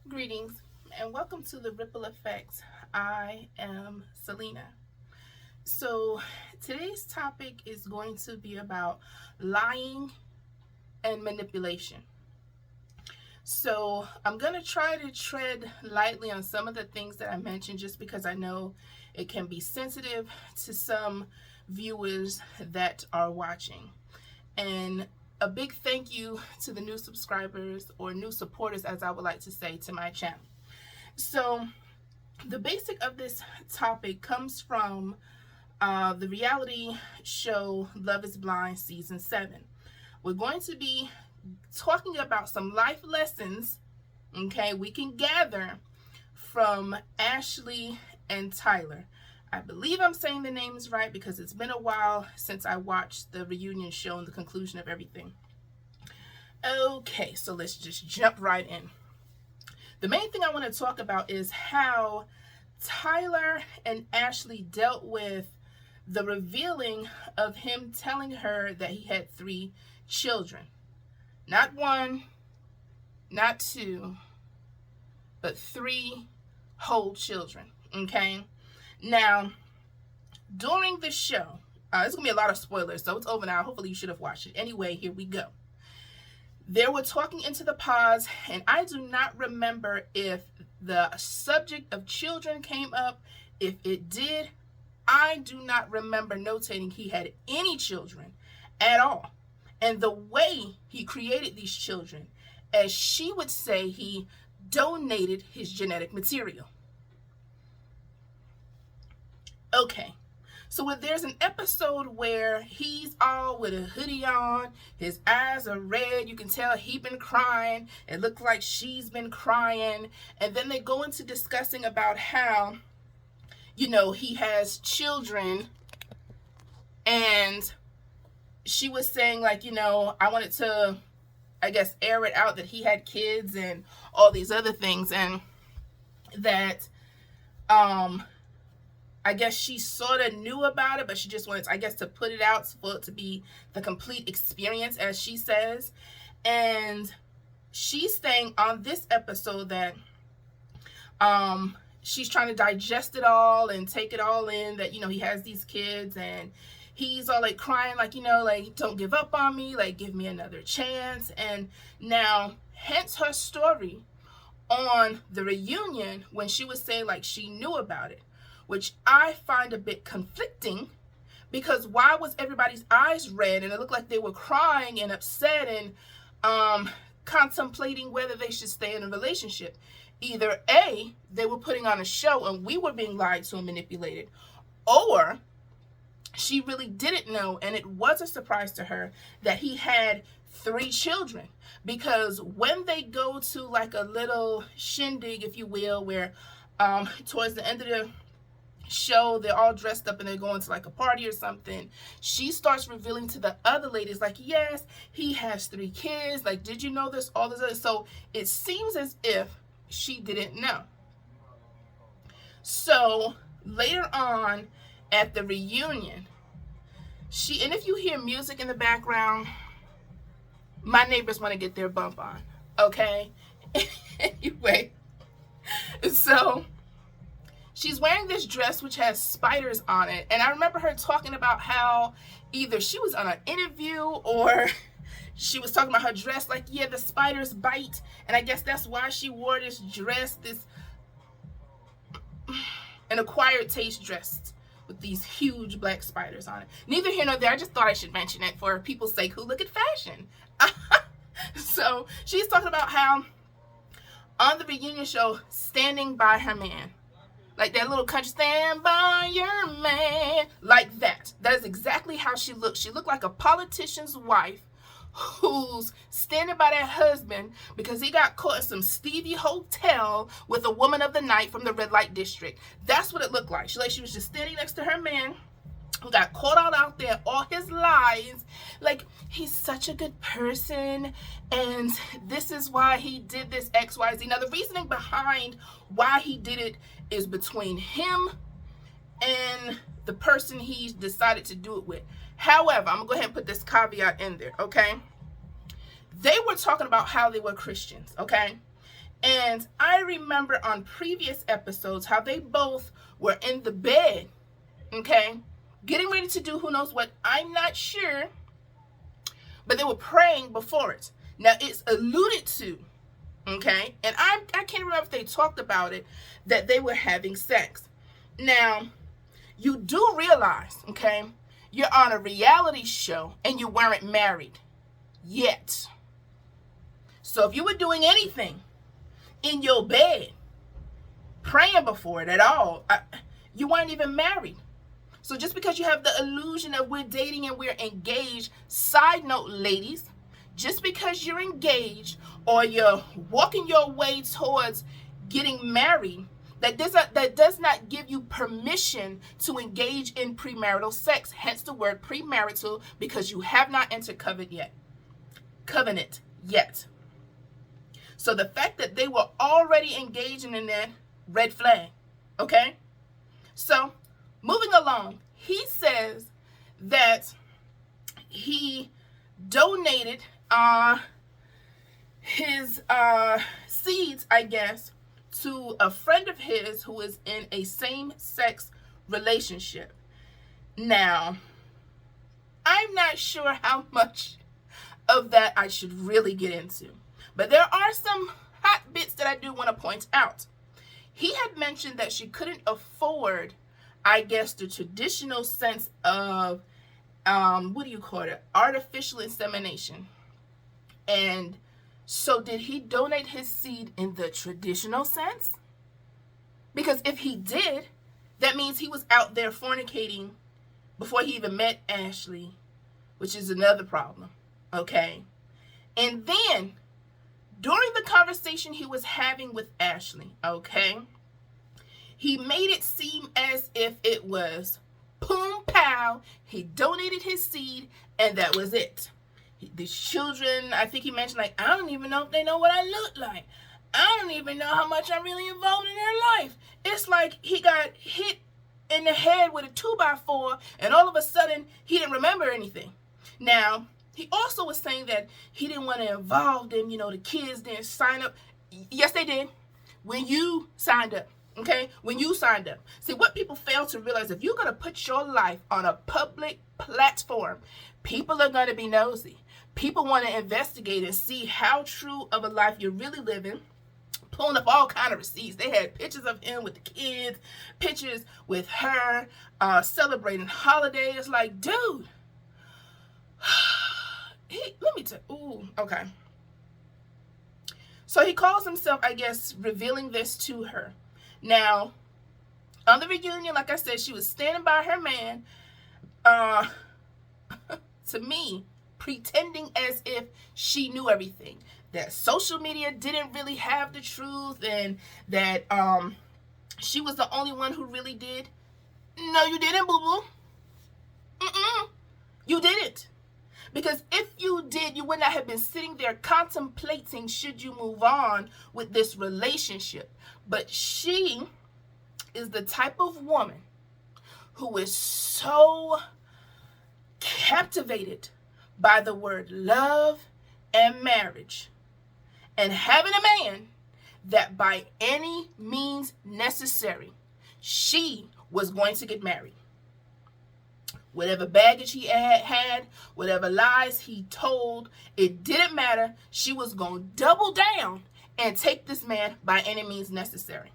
Greetings and welcome to the Ripple Effects. I am Selena. So, today's topic is going to be about lying and manipulation. So, I'm going to try to tread lightly on some of the things that I mentioned just because I know it can be sensitive to some viewers that are watching. And a big thank you to the new subscribers or new supporters, as I would like to say, to my channel. So, the basic of this topic comes from the reality show Love is Blind Season 7. We're going to be talking about some life lessons, okay, we can gather from Ashley and Tyler. I believe I'm saying the names right because it's been a while since I watched the reunion show and the conclusion of everything. Okay, so let's just jump right in. The main thing I want to talk about is how Tyler and Ashley dealt with the revealing of him telling her that he had 3 children. Not 1, not 2, but 3 whole children, okay? Now, during the show, there's going to be a lot of spoilers, so it's over now. Hopefully you should have watched it. Anyway, here we go. They were talking into the pods, and I do not remember if the subject of children came up. If it did, I do not remember notating he had any children at all. And the way he created these children, as she would say, he donated his genetic material. Okay. So there's an episode where he's all with a hoodie on, his eyes are red, you can tell he been crying, it looks like she's been crying, and then they go into discussing about how, he has children, and she was saying like, I wanted to, I guess, air it out that he had kids and all these other things, and that, I guess she sort of knew about it, but she just wanted, to put it out for it to be the complete experience, as she says. And she's saying on this episode that she's trying to digest it all and take it all in, that, he has these kids, and he's all like crying, like, don't give up on me, like, give me another chance. And now, hence her story on the reunion when she was saying like she knew about it, which I find a bit conflicting, because why was everybody's eyes red and it looked like they were crying and upset and contemplating whether they should stay in a relationship? Either A, they were putting on a show and we were being lied to and manipulated, or she really didn't know and it was a surprise to her that he had 3 children. Because when they go to like a little shindig, if you will, where towards the end of the show they're all dressed up and they're going to like a party or something, she starts revealing to the other ladies like, yes, he has 3 kids, like, did you know this, all this other. So it seems as if she didn't know. So later on at the reunion, and if you hear music in the background, my neighbors want to get their bump on, okay? Anyway, so she's wearing this dress which has spiders on it, and I remember her talking about how either she was on an interview or she was talking about her dress, like, yeah, the spiders bite, and I guess that's why she wore this dress, an acquired taste dress with these huge black spiders on it. Neither here nor there, I just thought I should mention it for people's sake who look at fashion. So she's talking about how on the reunion show, standing by her man, like that little country, stand by your man, like that. That is exactly how she looked. She looked like a politician's wife who's standing by that husband because he got caught in some Stevie hotel with a woman of the night from the red light district. That's what it looked like. She was just standing next to her man who got caught out there, all his lies, like, he's such a good person and this is why he did this XYZ. Now the reasoning behind why he did it is between him and the person he decided to do it with. However, I'm gonna go ahead and put this caveat in there, okay? They were talking about how they were Christians, okay? And I remember on previous episodes how they both were in the bed, okay, getting ready to do who knows what. I'm not sure, but they were praying before it. Now, it's alluded to, okay, and I can't remember if they talked about it, that they were having sex. Now, you do realize, okay, you're on a reality show and you weren't married yet. So if you were doing anything in your bed, praying before it at all, you weren't even married. So just because you have the illusion of we're dating and we're engaged, side note, ladies, just because you're engaged or you're walking your way towards getting married, that does not give you permission to engage in premarital sex. Hence the word premarital, because you have not entered covenant yet. So the fact that they were already engaging in that, red flag. Okay? So, moving along, he says that he donated his seeds, I guess, to a friend of his who is in a same-sex relationship. Now, I'm not sure how much of that I should really get into, but there are some hot bits that I do want to point out. He had mentioned that she couldn't afford, I guess, the traditional sense of, artificial insemination. And so did he donate his seed in the traditional sense? Because if he did, that means he was out there fornicating before he even met Ashley, which is another problem, okay? And then, during the conversation he was having with Ashley, okay, he made it seem as if it was boom, pow, he donated his seed, and that was it. The children, I think he mentioned, like, I don't even know if they know what I look like. I don't even know how much I'm really involved in their life. It's like he got hit in the head with a 2x4, and all of a sudden, he didn't remember anything. Now, he also was saying that he didn't want to involve them, the kids didn't sign up. Yes, they did. When you signed up, okay? When you signed up. See, what people fail to realize, if you're going to put your life on a public platform, people are going to be nosy. People want to investigate and see how true of a life you're really living, pulling up all kind of receipts. They had pictures of him with the kids, pictures with her, celebrating holidays. Like, dude, let me tell you. Ooh, okay. So he calls himself, I guess, revealing this to her. Now, on the reunion, like I said, she was standing by her man, to me, pretending as if she knew everything. That social media didn't really have the truth, and that she was the only one who really did. No, you didn't, boo-boo. You didn't. Because if you did, you would not have been sitting there contemplating should you move on with this relationship. But she is the type of woman who is so captivated by the word love and marriage, and having a man that by any means necessary, she was going to get married. Whatever baggage he had, whatever lies he told, it didn't matter. She was going to double down and take this man by any means necessary.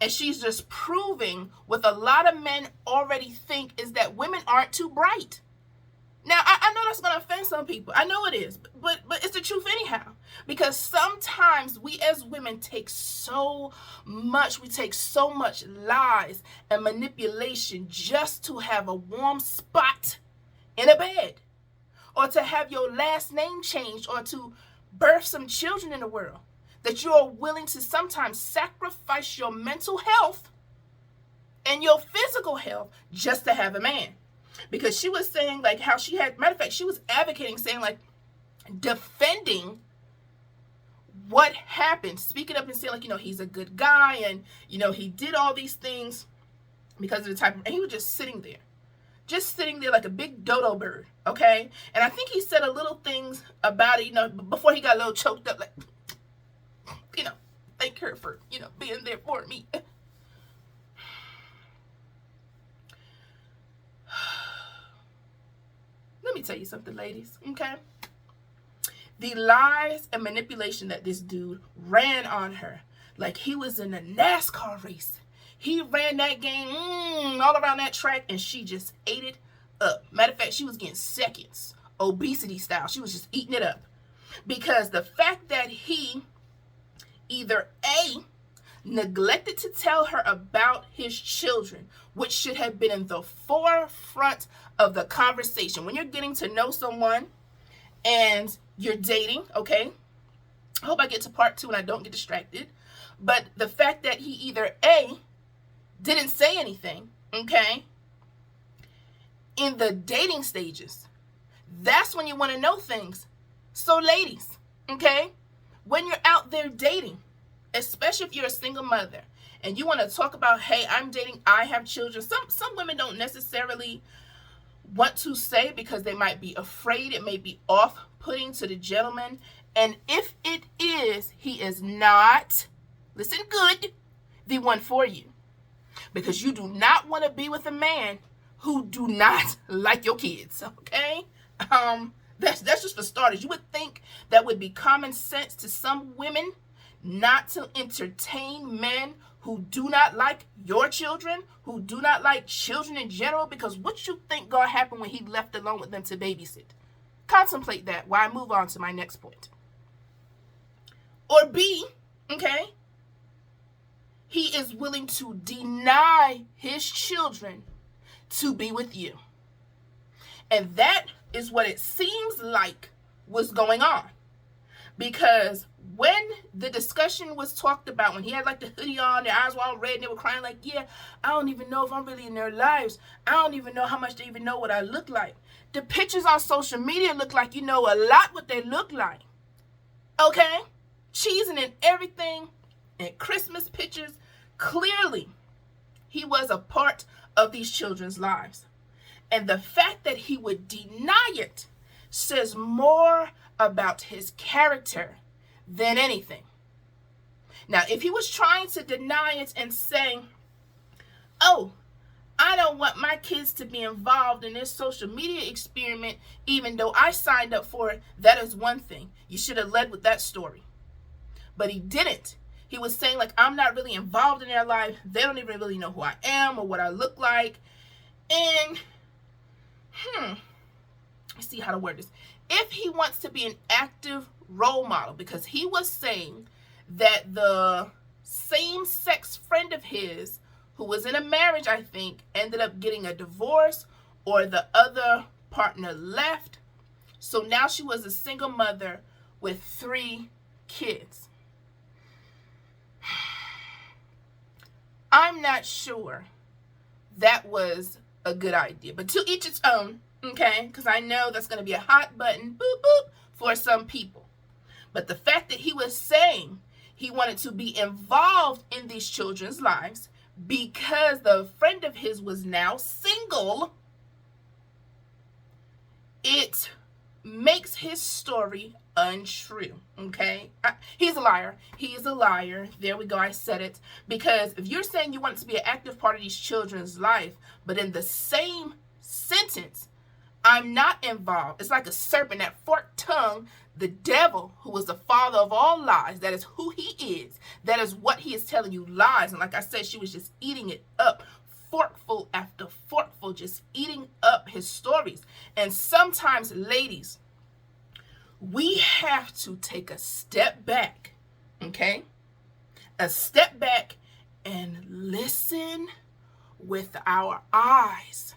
And she's just proving what a lot of men already think, is that women aren't too bright. Now, I know that's going to offend some people. I know it is. But it's the truth anyhow. Because sometimes we as women take so much lies and manipulation just to have a warm spot in a bed. Or to have your last name changed, or to birth some children in the world. That you're willing to sometimes sacrifice your mental health and your physical health just to have a man. Because she was saying, like, how she had, matter of fact, she was advocating, saying, like, defending what happened, speaking up and saying, like, he's a good guy, and, he did all these things because of the type of, and he was just sitting there like a big dodo bird, okay? And I think he said a little things about it, before he got a little choked up, like, her for, being there for me. Let me tell you something, ladies, okay? The lies and manipulation that this dude ran on her, like he was in a NASCAR race. He ran that game all around that track, and she just ate it up. Matter of fact, she was getting seconds, obesity style. She was just eating it up. Because the fact that he either A, neglected to tell her about his children, which should have been in the forefront of the conversation. When you're getting to know someone and you're dating, okay? I hope I get to part 2 and I don't get distracted. But the fact that he either A, didn't say anything, okay, in the dating stages, that's when you want to know things. So ladies, okay, when you're out there dating, especially if you're a single mother and you want to talk about, hey, I'm dating, I have children. Some women don't necessarily want to say because they might be afraid. It may be off-putting to the gentleman. And if it is, he is not, listen good, the one for you. Because you do not want to be with a man who do not like your kids, okay? That's just for starters. You would think that would be common sense to some women not to entertain men who do not like your children, who do not like children in general, because what you think gonna happen when he left alone with them to babysit? Contemplate that while I move on to my next point. Or B, okay, he is willing to deny his children to be with you. And that is what it seems like was going on. Because when the discussion was talked about, when he had like the hoodie on, their eyes were all red and they were crying like, yeah, I don't even know if I'm really in their lives. I don't even know how much they even know what I look like. The pictures on social media look like you know a lot what they look like. Okay? Cheesing and everything and Christmas pictures. Clearly, he was a part of these children's lives. And the fact that he would deny it says more about his character than anything. Now, if he was trying to deny it and saying, oh, I don't want my kids to be involved in this social media experiment, even though I signed up for it, that is one thing. You should have led with that story. But he didn't. He was saying, like, I'm not really involved in their life. They don't even really know who I am or what I look like. And, let's see how to word this. If he wants to be an active role model, because he was saying that the same-sex friend of his, who was in a marriage, I think, ended up getting a divorce, or the other partner left. So now she was a single mother with 3 kids. I'm not sure that was a good idea, but to each its own, okay? Because I know that's going to be a hot button, boop, boop, for some people. But the fact that he was saying he wanted to be involved in these children's lives because the friend of his was now single, it makes his story untrue, okay? He's a liar. He is a liar. There we go. I said it. Because if you're saying you want to be an active part of these children's life, but in the same sentence, I'm not involved. It's like a serpent, that forked tongue, the devil, who is the father of all lies. That is who he is. That is what he is telling you, lies. And like I said, she was just eating it up. Forkful after forkful, just eating up his stories. And sometimes, ladies, we have to take a step back, okay? A step back and listen with our eyes.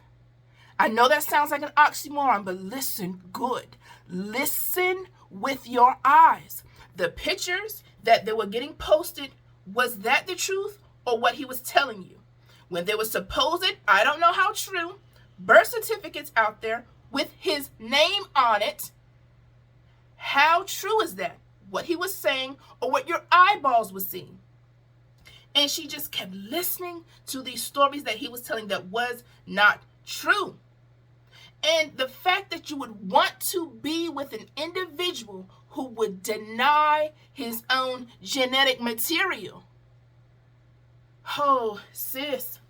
I know that sounds like an oxymoron, but listen good. Listen with your eyes. The pictures that they were getting posted, was that the truth or what he was telling you? When there was supposed, I don't know how true, birth certificates out there with his name on it, how true is that? What he was saying or what your eyeballs were seeing? And she just kept listening to these stories that he was telling that was not true. And the fact that you would want to be with an individual who would deny his own genetic material. Oh, sis,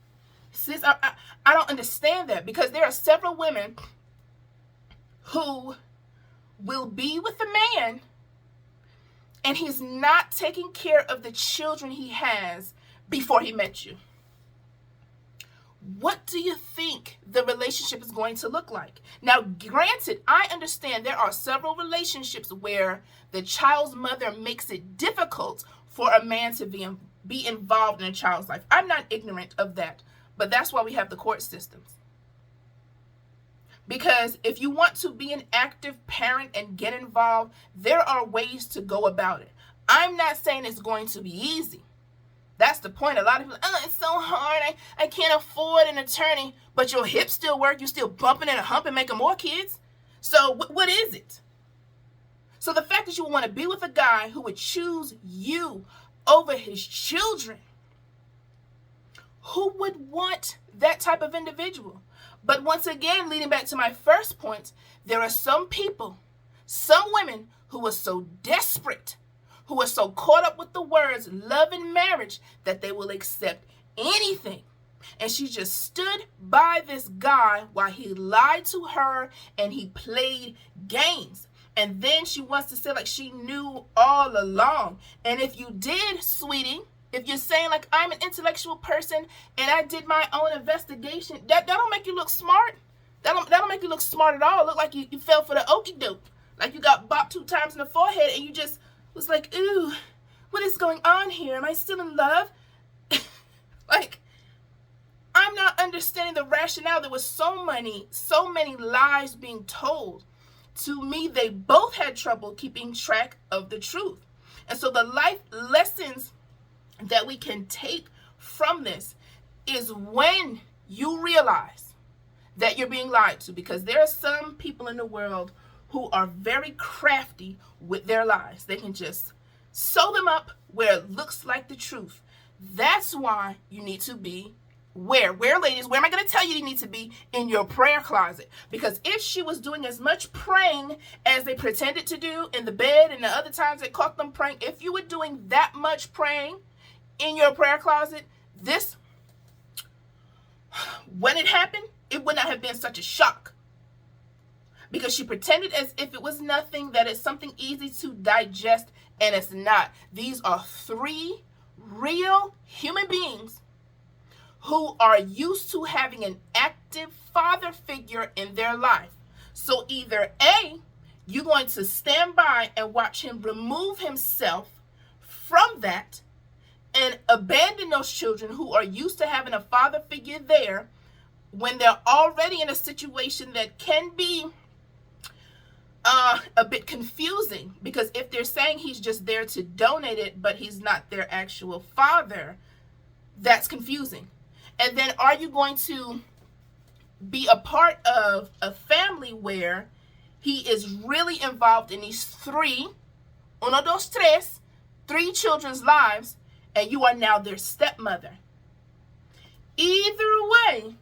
I don't understand that, because there are several women who will be with a man and he's not taking care of the children he has before he met you. What do you think the relationship is going to look like? Now, granted, I understand there are several relationships where the child's mother makes it difficult for a man to be involved in a child's life. I'm not ignorant of that, but that's why we have the court systems. Because if you want to be an active parent and get involved, there are ways to go about it. I'm not saying it's going to be easy. That's the point. A lot of people, it's so hard. I can't afford an attorney. But your hips still work. You're still bumping and humping, making more kids. So what is it? So the fact that you want to be with a guy who would choose you over his children, who would want that type of individual? But once again, leading back to my first point, there are some people, some women who are so desperate, who are so caught up with the words love and marriage, that they will accept anything. And she just stood by this guy while he lied to her and he played games. And then she wants to say like she knew all along. And if you did, sweetie, if you're saying like I'm an intellectual person and I did my own investigation, that don't make you look smart. That don't make you look smart at all. Look like you fell for the okie doke. Like you got bopped 2 times in the forehead and you just was like, ooh, what is going on here? Am I still in love? Like, I'm not understanding the rationale. There was so many lies being told. To me, they both had trouble keeping track of the truth. And so the life lessons that we can take from this is when you realize that you're being lied to, because there are some people in the world who are very crafty with their lies. They can just sew them up where it looks like the truth. That's why you need to be where ladies, where am I going to tell you need to be? In your prayer closet. Because if she was doing as much praying as they pretended to do in the bed and the other times they caught them praying, if you were doing that much praying in your prayer closet, this, when it happened, it would not have been such a shock. Because she pretended as if it was nothing, that it's something easy to digest, and it's not. These are 3 real human beings who are used to having an active father figure in their life. So either A, you're going to stand by and watch him remove himself from that and abandon those children who are used to having a father figure there when they're already in a situation that can be a bit confusing, because if they're saying he's just there to donate it, but he's not their actual father, that's confusing. And then are you going to be a part of a family where he is really involved in these 3 children's lives, and you are now their stepmother? Either way,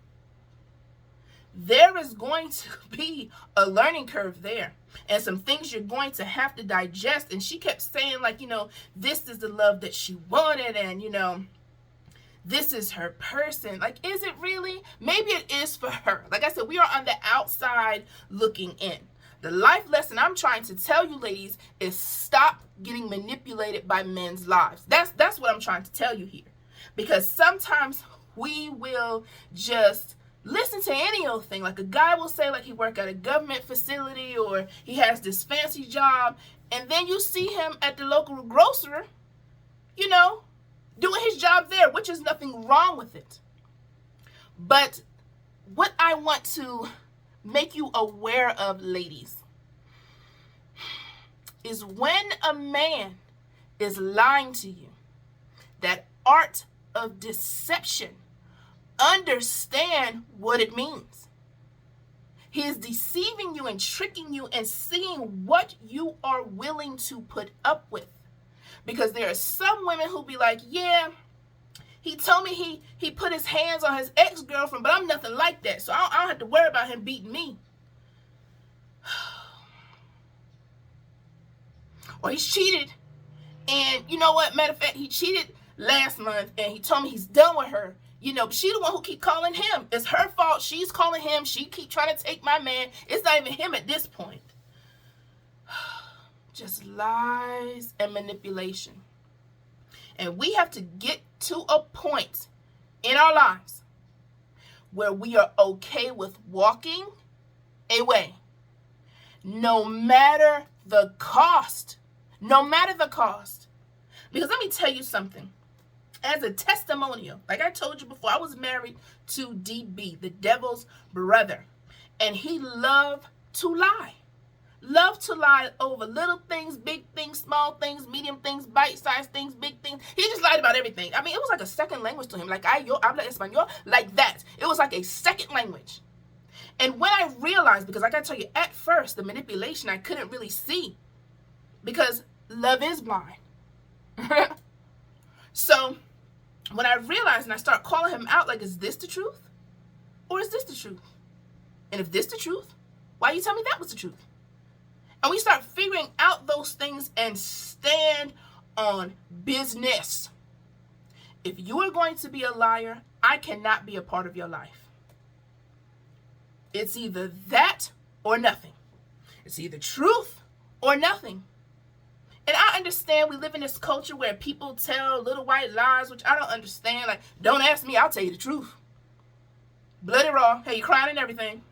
there is going to be a learning curve there and some things you're going to have to digest. And she kept saying like, this is the love that she wanted, and this is her person. Like, is it really? Maybe it is for her. Like I said, we are on the outside looking in. The life lesson I'm trying to tell you, ladies, is stop getting manipulated by men's lives. That's what I'm trying to tell you here. Because sometimes we will just listen to any old thing. Like a guy will say like he work at a government facility or he has this fancy job, and then you see him at the local grocer, doing his job there, which is nothing wrong with it. But what I want to make you aware of, ladies, is when a man is lying to you, that art of deception, understand what it means. He is deceiving you and tricking you and seeing what you are willing to put up with. Because there are some women who be like, yeah, he told me he put his hands on his ex-girlfriend, but I'm nothing like that, so I don't have to worry about him beating me. or he's cheated. And you know what? Matter of fact, he cheated last month and he told me he's done with her. But she the one who keep calling him. It's her fault. She's calling him. She keep trying to take my man. It's not even him at this point. Just lies and manipulation. And we have to get to a point in our lives where we are okay with walking away. No matter the cost. No matter the cost. Because let me tell you something. As a testimonial, like I told you before, I was married to DB, the devil's brother. And he loved to lie. Loved to lie over little things, big things, small things, medium things, bite-sized things, big things. He just lied about everything. I mean, it was like a second language to him. Like, yo habla español, like that. It was like a second language. And when I realized, because I got to tell you, at first, the manipulation I couldn't really see. Because love is blind. So, when I realized and I start calling him out, like, is this the truth? Or is this the truth? And if this the truth, why you tell me that was the truth? And we start figuring out those things and stand on business. If you are going to be a liar, I cannot be a part of your life. It's either that or nothing. It's either truth or nothing. And I understand we live in this culture where people tell little white lies, which I don't understand. Like, don't ask me, I'll tell you the truth. Bloody raw. Hey, you crying and everything.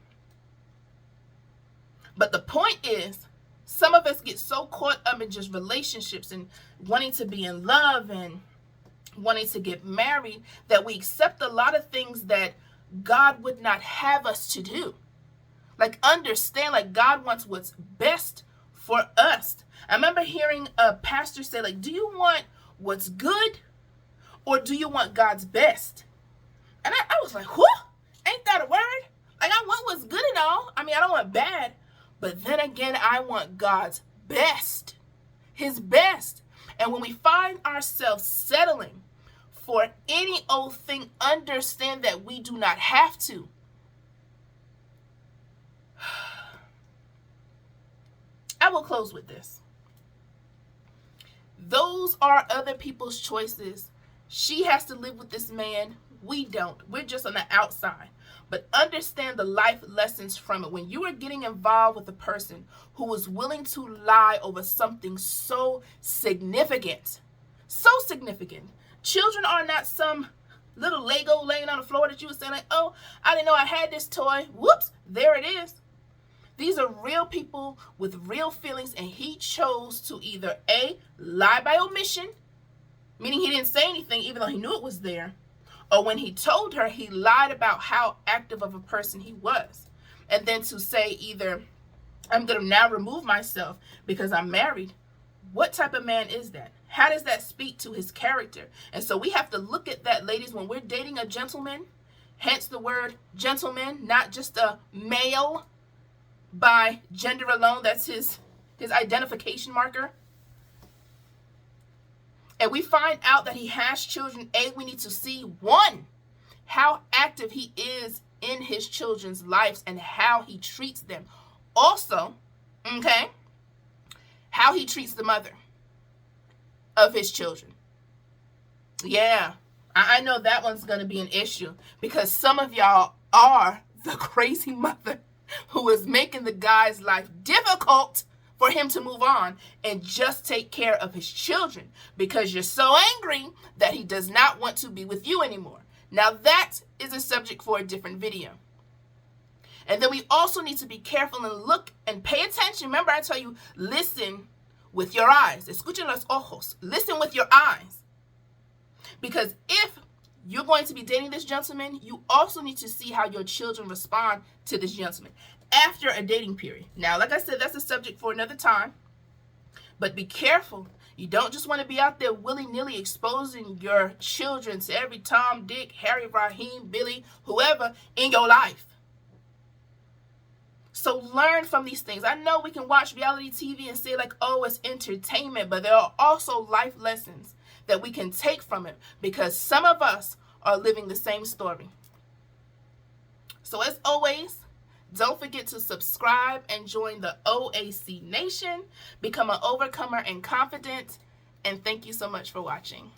But the point is, some of us get so caught up in just relationships and wanting to be in love and wanting to get married that we accept a lot of things that God would not have us to do. Like, understand, like, God wants what's best for us. I remember hearing a pastor say, like, do you want what's good or do you want God's best? And I was like, whoo, ain't that a word? Like, I want what's good and all. I mean, I don't want bad. But then again, I want God's best. His best. And when we find ourselves settling for any old thing, understand that we do not have to. I will close with this. Those are other people's choices. She has to live with this man. We don't. We're just on the outside. But understand the life lessons from it. When you are getting involved with a person who is willing to lie over something so significant. So significant. Children are not some little Lego laying on the floor that you would say like, oh, I didn't know I had this toy. Whoops, there it is. These are real people with real feelings, and he chose to either A, lie by omission, meaning he didn't say anything even though he knew it was there, or when he told her, he lied about how active of a person he was. And then to say either, I'm going to now remove myself because I'm married. What type of man is that? How does that speak to his character? And so we have to look at that, ladies, when we're dating a gentleman, hence the word gentleman, not just a male by gender alone. That's his identification marker. And we find out that he has children. A, we need to see, one, how active he is in his children's lives and how he treats them. Also, okay, how he treats the mother of his children. Yeah, I know that one's going to be an issue because some of y'all are the crazy mother who is making the guy's life difficult for him to move on and just take care of his children because you're so angry that he does not want to be with you anymore. Now that is a subject for a different video. And then we also need to be careful and look and pay attention. Remember, I tell you, listen with your eyes. Escuchen los ojos. Listen with your eyes. Because if you're going to be dating this gentleman, you also need to see how your children respond to this gentleman after a dating period. Now, like I said, that's a subject for another time. But be careful. You don't just want to be out there willy-nilly exposing your children to every Tom, Dick, Harry, Raheem, Billy, whoever in your life. So learn from these things. I know we can watch reality TV and say like, oh, it's entertainment, but there are also life lessons that we can take from it because some of us are living the same story. So as always, Don't forget to subscribe and join the OAC Nation. Become an overcomer and confident. And thank you so much for watching.